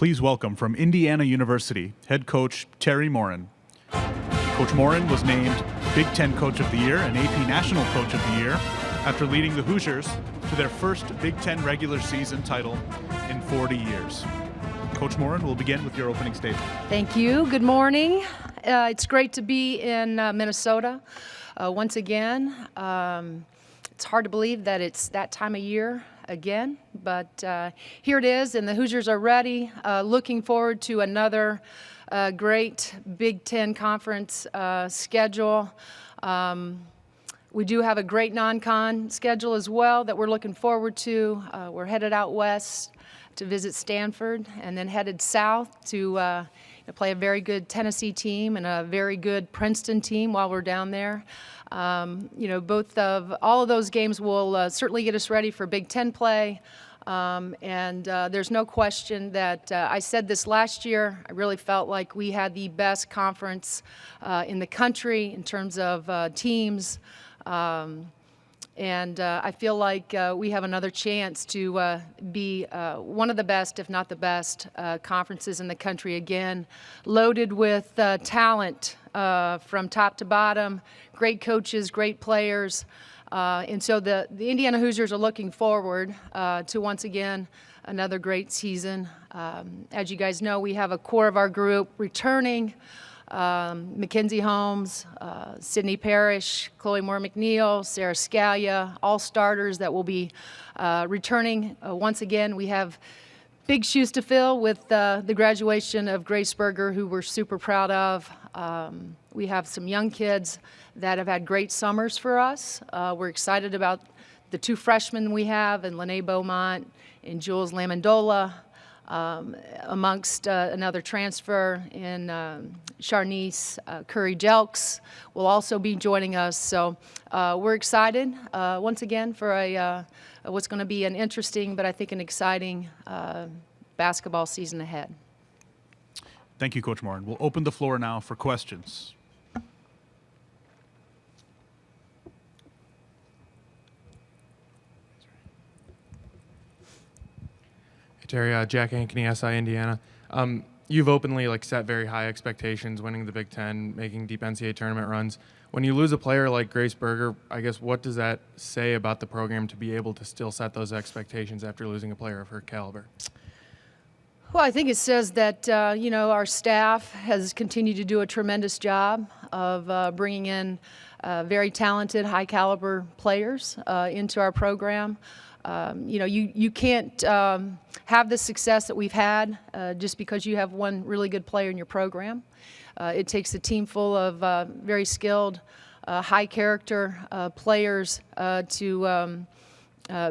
please welcome from Indiana University, head coach Teri Moren. Coach Moren was named Big Ten Coach of the Year and AP National Coach of the Year after leading the Hoosiers to their first Big Ten regular season title in 40 years. Coach Moren will begin with your opening statement. Thank you. Good morning. It's great to be in Minnesota once again. It's hard to believe that it's that time of year again, but here it is, and the Hoosiers are ready. Looking forward to another great Big Ten Conference schedule. We do have a great non-con schedule as well that we're looking forward to. We're headed out west to visit Stanford and then headed south to play a very good Tennessee team and a very good Princeton team while we're down there. All of those games will certainly get us ready for Big Ten play. There's no question that I said this last year. I really felt like we had the best conference in the country in terms of teams. I feel like we have another chance to be one of the best, if not the best, conferences in the country again, loaded with talent from top to bottom, great coaches, great players. So the Indiana Hoosiers are looking forward to, once again, another great season. As you guys know, we have a core of our group returning. Mackenzie Holmes, Sydney Parrish, Chloe Moore-McNeil, Sarah Scalia, all starters that will be returning once again. We have big shoes to fill with the graduation of Grace Berger, who we're super proud of. We have some young kids that have had great summers for us. We're excited about the two freshmen we have, and Lene Beaumont and Jules Lamandola. Amongst another transfer in Charnice Curry-Jelks will also be joining us. So we're excited once again for what's going to be an interesting but I think an exciting basketball season ahead. Thank you, Coach Moren. We'll open the floor now for questions. Teri, Jack Ankeny, SI Indiana. You've openly set very high expectations, winning the Big Ten, making deep NCAA tournament runs. When you lose a player like Grace Berger, I guess what does that say about the program to be able to still set those expectations after losing a player of her caliber? Well, I think it says that our staff has continued to do a tremendous job of bringing in very talented, high-caliber players into our program. You can't have the success that we've had just because you have one really good player in your program. It takes a team full of very skilled, high-character players to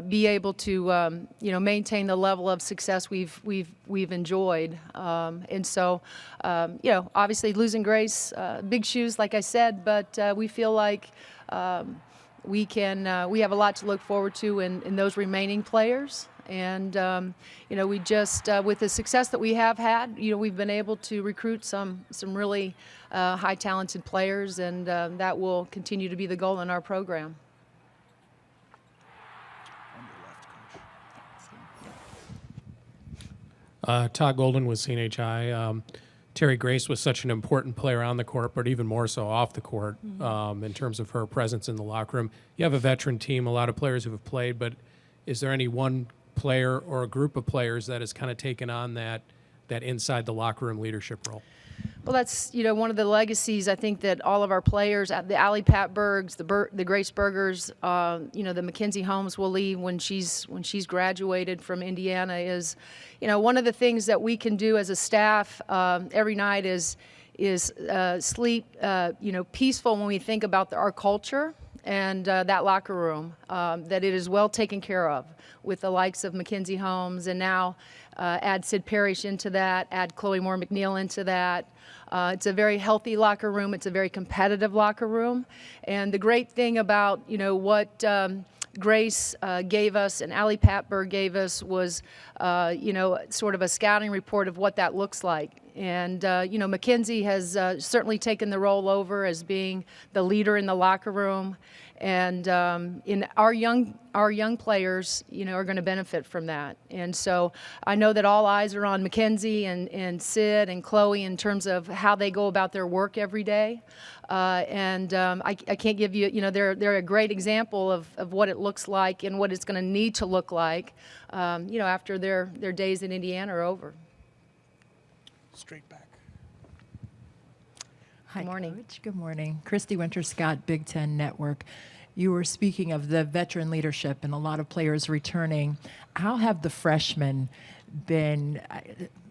be able to maintain the level of success we've enjoyed. Obviously losing Grace, big shoes, like I said, but we feel like we have a lot to look forward to in those remaining players. And, we just, with the success that we have had, we've been able to recruit some really high talented players, and that will continue to be the goal in our program. Todd Golden with CNHI. Teri, Grace was such an important player on the court, but even more so off the court in terms of her presence in the locker room. You have a veteran team, a lot of players who have played, but is there any one player or a group of players that has kind of taken on that inside the locker room leadership role? Well, that's one of the legacies I think that all of our players, the Allie Patbergs, the Grace Bergers, the Mackenzie Holmes will leave when she's graduated from Indiana. Is one of the things that we can do as a staff every night is sleep peaceful when we think about our culture and that locker room, that it is well taken care of with the likes of Mackenzie Holmes, and now add Sid Parrish into that, add Chloe Moore-McNeil into that. It's a very healthy locker room. It's a very competitive locker room. And the great thing about, what Grace gave us and Allie Patberg gave us was, sort of a scouting report of what that looks like. And, Mackenzie has certainly taken the role over as being the leader in the locker room. And in our young players, are going to benefit from that. And so I know that all eyes are on Mackenzie and Sid and Chloe in terms of how they go about their work every day. I can't give you, they're a great example of what it looks like and what it's going to need to look like, after their days in Indiana are over. Straight back. Hi, Good morning. Coach. Good morning. Christy Winter-Scott, Big Ten Network. You were speaking of the veteran leadership and a lot of players returning. How have the freshmen been,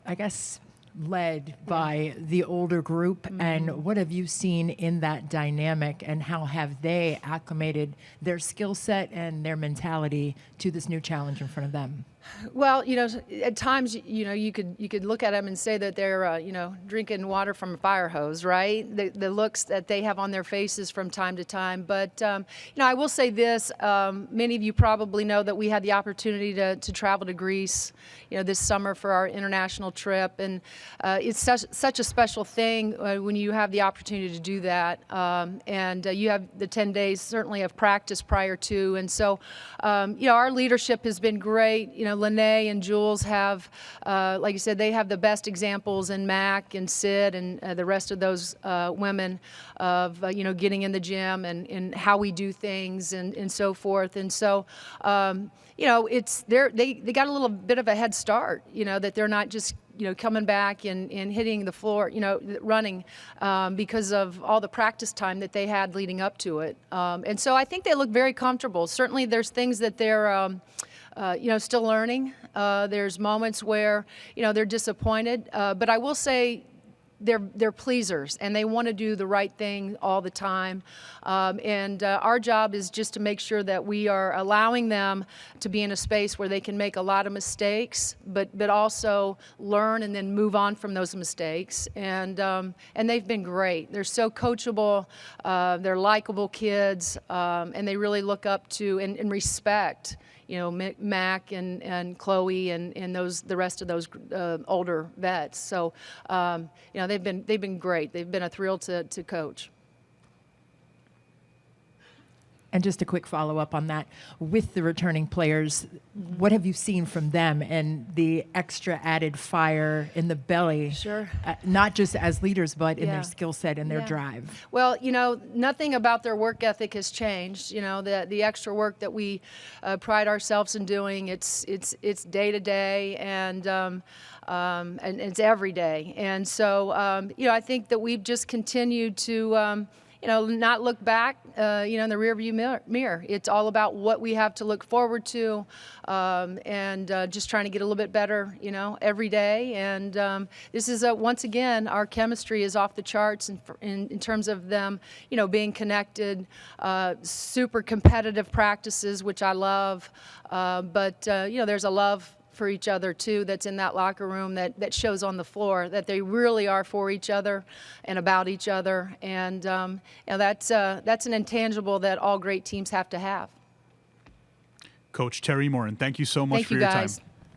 I guess, led by the older group? And what have you seen in that dynamic, and how have they acclimated their skill set and their mentality to this new challenge in front of them? Well, at times, you could look at them and say that they're, drinking water from a fire hose, right? The looks that they have on their faces from time to time. But, I will say this. Many of you probably know that we had the opportunity to travel to Greece, this summer for our international trip. And it's such a special thing when you have the opportunity to do that. And you have the 10 days, certainly, of practice prior to. And so, our leadership has been great. Lene and Jules have, like you said, they have the best examples in Mac and Sid and the rest of those women of, getting in the gym and how we do things and so forth. And so, they got a little bit of a head start, that they're not just coming back and hitting the floor, running because of all the practice time that they had leading up to it. And so I think they look very comfortable. Certainly there's things that they're, still learning. There's moments where, they're disappointed. But I will say they're pleasers, and they want to do the right thing all the time. Our job is just to make sure that we are allowing them to be in a space where they can make a lot of mistakes, but also learn and then move on from those mistakes. And they've been great. They're so coachable. They're likable kids, and they really look up to and respect Mac and Chloe and the rest of those older vets. So, they've been great. They've been a thrill to coach. And just a quick follow-up on that. With the returning players, what have you seen from them and the extra added fire in the belly? Sure. Not just as leaders, but in Yeah. their skill set and their Yeah. drive. Well, nothing about their work ethic has changed. The extra work that we pride ourselves in doing, it's day to day and it's every day. And so, I think that we've just continued to not look back, in the rearview mirror. It's all about what we have to look forward to, and just trying to get a little bit better, every day. And this is once again, our chemistry is off the charts in terms of them, being connected, super competitive practices, which I love. But there's a love for each other too that's in that locker room that shows on the floor that they really are for each other and about each other. And that's an intangible that all great teams have to have. Coach Teri Moren, thank you so much Thank for you, your guys. time.